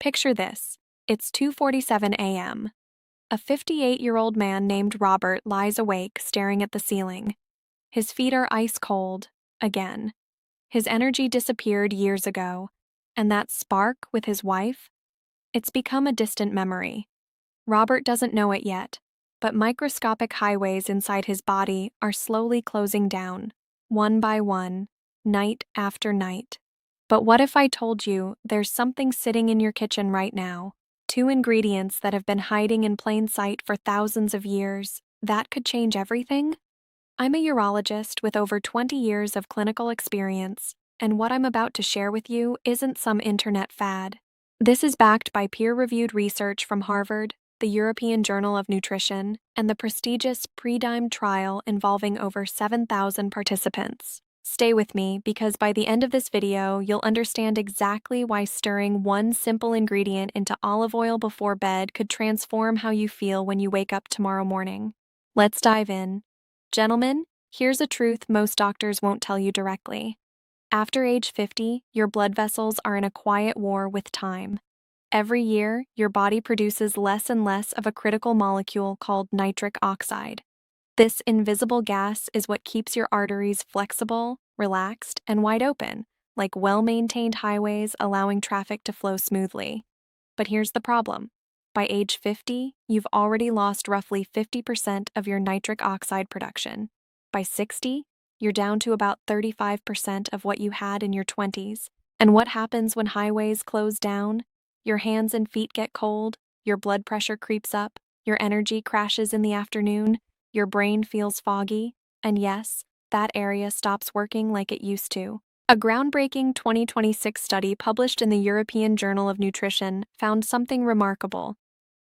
Picture this. It's 2:47 a.m. A 58-year-old man named Robert lies awake staring at the ceiling. His feet are ice cold, again. His energy disappeared years ago, and that spark with his wife? It's become a distant memory. Robert doesn't know it yet, but microscopic highways inside his body are slowly closing down, one by one, night after night. But what if I told you there's something sitting in your kitchen right now? Two ingredients that have been hiding in plain sight for thousands of years. That could change everything? I'm a urologist with over 20 years of clinical experience, and what I'm about to share with you isn't some internet fad. This is backed by peer-reviewed research from Harvard, the European Journal of Nutrition, and the prestigious PREDIMED trial involving over 7,000 participants. Stay with me because by the end of this video, you'll understand exactly why stirring one simple ingredient into olive oil before bed could transform how you feel when you wake up tomorrow morning. Let's dive in. Gentlemen, here's a truth most doctors won't tell you directly. After age 50, your blood vessels are in a quiet war with time. Every year, your body produces less and less of a critical molecule called nitric oxide. This invisible gas is what keeps your arteries flexible, relaxed, and wide open, like well-maintained highways allowing traffic to flow smoothly. But here's the problem. By age 50, you've already lost roughly 50% of your nitric oxide production. By 60, you're down to about 35% of what you had in your 20s. And what happens when highways close down? Your hands and feet get cold, your blood pressure creeps up, your energy crashes in the afternoon, your brain feels foggy, and yes, that area stops working like it used to. A groundbreaking 2026 study published in the European Journal of Nutrition found something remarkable.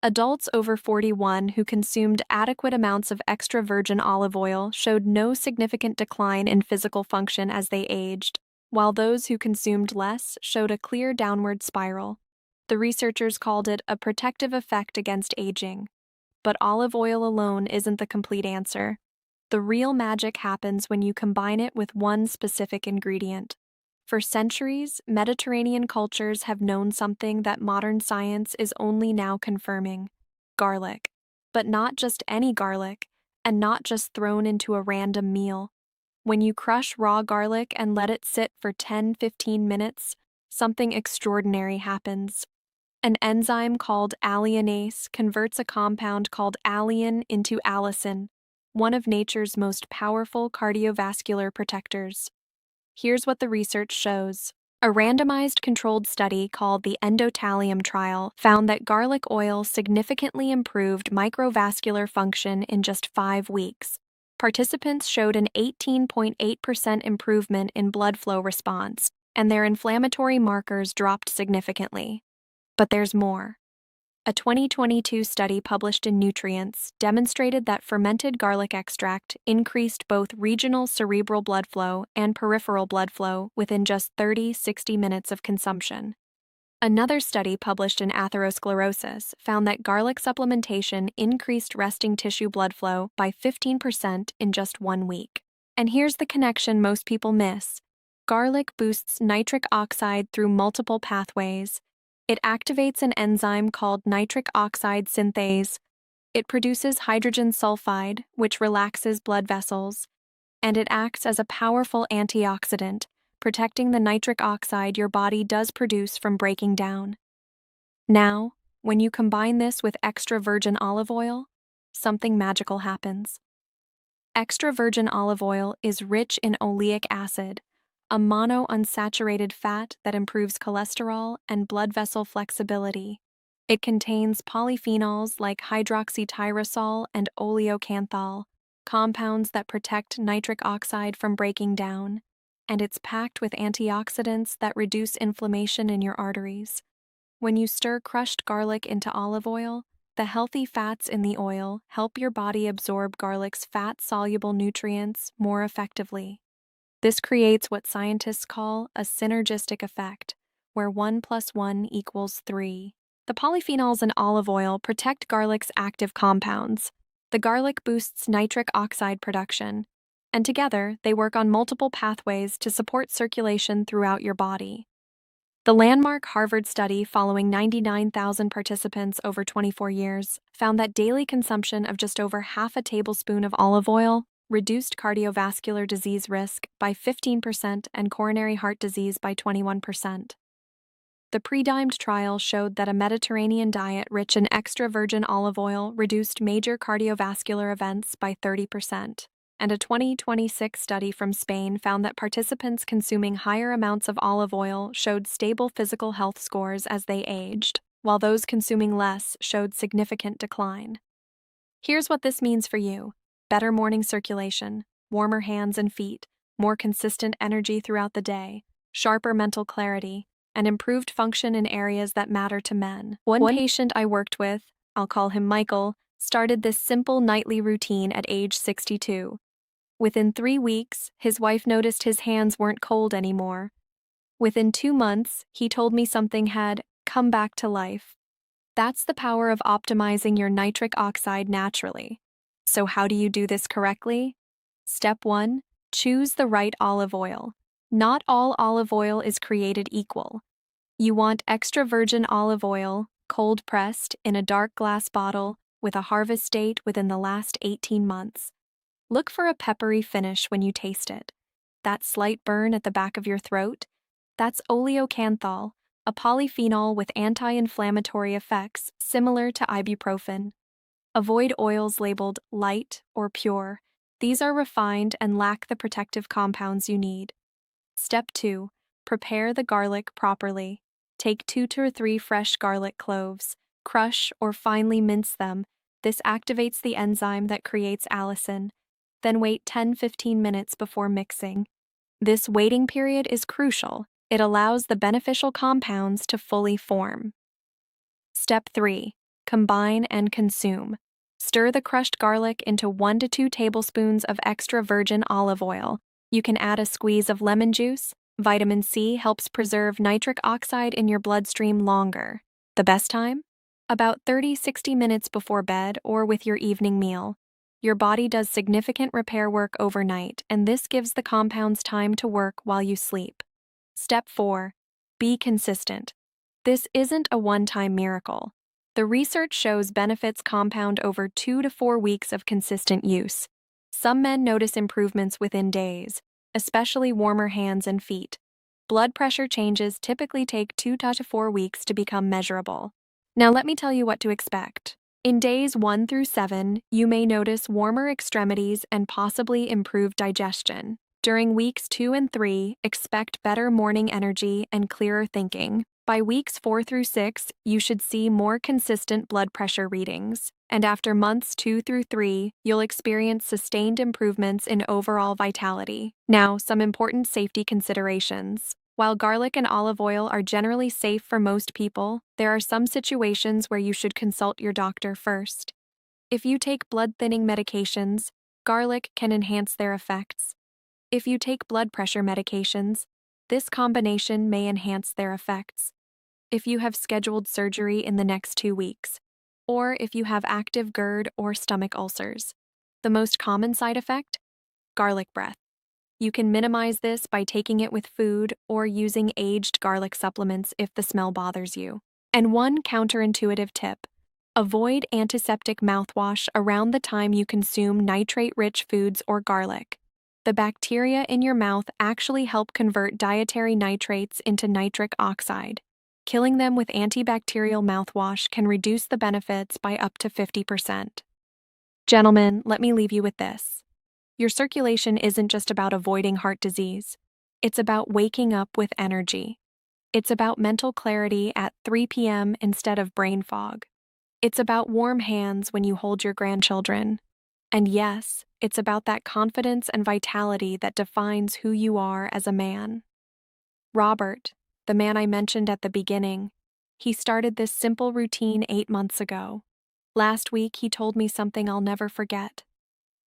Adults over 41 who consumed adequate amounts of extra virgin olive oil showed no significant decline in physical function as they aged, while those who consumed less showed a clear downward spiral. The researchers called it a protective effect against aging. But olive oil alone isn't the complete answer. The real magic happens when you combine it with one specific ingredient. For centuries, Mediterranean cultures have known something that modern science is only now confirming: garlic. But not just any garlic, and not just thrown into a random meal. When you crush raw garlic and let it sit for 10-15 minutes, something extraordinary happens. An enzyme called alliinase converts a compound called alliin into allicin, one of nature's most powerful cardiovascular protectors. Here's what the research shows. A randomized controlled study called the endothallium trial found that garlic oil significantly improved microvascular function in just 5 weeks. Participants showed an 18.8% improvement in blood flow response, and their inflammatory markers dropped significantly. But there's more. A 2022 study published in Nutrients demonstrated that fermented garlic extract increased both regional cerebral blood flow and peripheral blood flow within just 30-60 minutes of consumption. Another study published in Atherosclerosis found that garlic supplementation increased resting tissue blood flow by 15% in just 1 week. And here's the connection most people miss. Garlic boosts nitric oxide through multiple pathways. It activates an enzyme called nitric oxide synthase. It produces hydrogen sulfide, which relaxes blood vessels. And it acts as a powerful antioxidant, protecting the nitric oxide your body does produce from breaking down. Now, when you combine this with extra virgin olive oil, something magical happens. Extra virgin olive oil is rich in oleic acid, a monounsaturated fat that improves cholesterol and blood vessel flexibility. It contains polyphenols like hydroxytyrosol and oleocanthal, compounds that protect nitric oxide from breaking down, and it's packed with antioxidants that reduce inflammation in your arteries. When you stir crushed garlic into olive oil, the healthy fats in the oil help your body absorb garlic's fat-soluble nutrients more effectively. This creates what scientists call a synergistic effect, where 1 + 1 = 3. The polyphenols in olive oil protect garlic's active compounds. The garlic boosts nitric oxide production, and together they work on multiple pathways to support circulation throughout your body. The landmark Harvard study, following 99,000 participants over 24 years, found that daily consumption of just over half a tablespoon of olive oil reduced cardiovascular disease risk by 15% and coronary heart disease by 21%. The PREDIMED trial showed that a Mediterranean diet rich in extra virgin olive oil reduced major cardiovascular events by 30%. And a 2026 study from Spain found that participants consuming higher amounts of olive oil showed stable physical health scores as they aged, while those consuming less showed significant decline. Here's what this means for you: better morning circulation, warmer hands and feet, more consistent energy throughout the day, sharper mental clarity, and improved function in areas that matter to men. One patient I worked with, I'll call him Michael, started this simple nightly routine at age 62. Within 3 weeks, his wife noticed his hands weren't cold anymore. Within 2 months, he told me something had come back to life. That's the power of optimizing your nitric oxide naturally. So how do you do this correctly? Step 1. Choose the right olive oil. Not all olive oil is created equal. You want extra virgin olive oil, cold pressed, in a dark glass bottle, with a harvest date within the last 18 months. Look for a peppery finish when you taste it. That slight burn at the back of your throat? That's oleocanthal, a polyphenol with anti-inflammatory effects similar to ibuprofen. Avoid oils labeled light or pure. These are refined and lack the protective compounds you need. Step 2. Prepare the garlic properly. Take 2 to 3 fresh garlic cloves. Crush or finely mince them. This activates the enzyme that creates allicin. Then wait 10-15 minutes before mixing. This waiting period is crucial. It allows the beneficial compounds to fully form. Step 3. Combine and consume. Stir the crushed garlic into 1 to 2 tablespoons of extra virgin olive oil. You can add a squeeze of lemon juice. Vitamin C helps preserve nitric oxide in your bloodstream longer. The best time? About 30-60 minutes before bed or with your evening meal. Your body does significant repair work overnight, and this gives the compounds time to work while you sleep. Step 4. Be consistent. This isn't a one-time miracle. The research shows benefits compound over 2 to 4 weeks of consistent use. Some men notice improvements within days, especially warmer hands and feet. Blood pressure changes typically take 2 to 4 weeks to become measurable. Now let me tell you what to expect. In days 1 through 7, you may notice warmer extremities and possibly improved digestion. During weeks 2 and 3, expect better morning energy and clearer thinking. By weeks 4 through 6, you should see more consistent blood pressure readings. And after months 2 through 3, you'll experience sustained improvements in overall vitality. Now, some important safety considerations. While garlic and olive oil are generally safe for most people, there are some situations where you should consult your doctor first. If you take blood-thinning medications, garlic can enhance their effects. If you take blood pressure medications, this combination may enhance their effects. If you have scheduled surgery in the next 2 weeks, or if you have active GERD or stomach ulcers. The most common side effect? Garlic breath. You can minimize this by taking it with food or using aged garlic supplements if the smell bothers you. And one counterintuitive tip: avoid antiseptic mouthwash around the time you consume nitrate-rich foods or garlic. The bacteria in your mouth actually help convert dietary nitrates into nitric oxide. Killing them with antibacterial mouthwash can reduce the benefits by up to 50%. Gentlemen, let me leave you with this. Your circulation isn't just about avoiding heart disease. It's about waking up with energy. It's about mental clarity at 3 p.m. instead of brain fog. It's about warm hands when you hold your grandchildren. And yes, it's about that confidence and vitality that defines who you are as a man. Robert, the man I mentioned at the beginning, he started this simple routine 8 months ago. Last week, he told me something I'll never forget.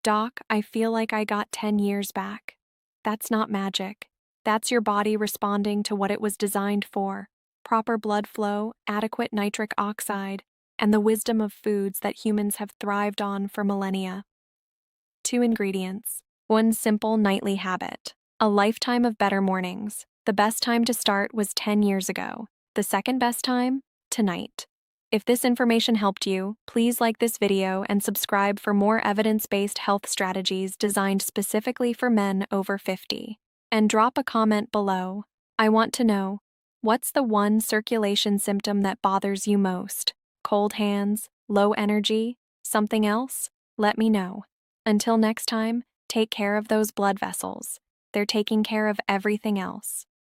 Doc, I feel like I got 10 years back. That's not magic. That's your body responding to what it was designed for: proper blood flow, adequate nitric oxide, and the wisdom of foods that humans have thrived on for millennia. 2 ingredients, 1 simple nightly habit, a lifetime of better mornings. The best time to start was 10 years ago. The second best time? Tonight. If this information helped you, please like this video and subscribe for more evidence-based health strategies designed specifically for men over 50. And drop a comment below. I want to know, what's the one circulation symptom that bothers you most? Cold hands? Low energy? Something else? Let me know. Until next time, take care of those blood vessels. They're taking care of everything else.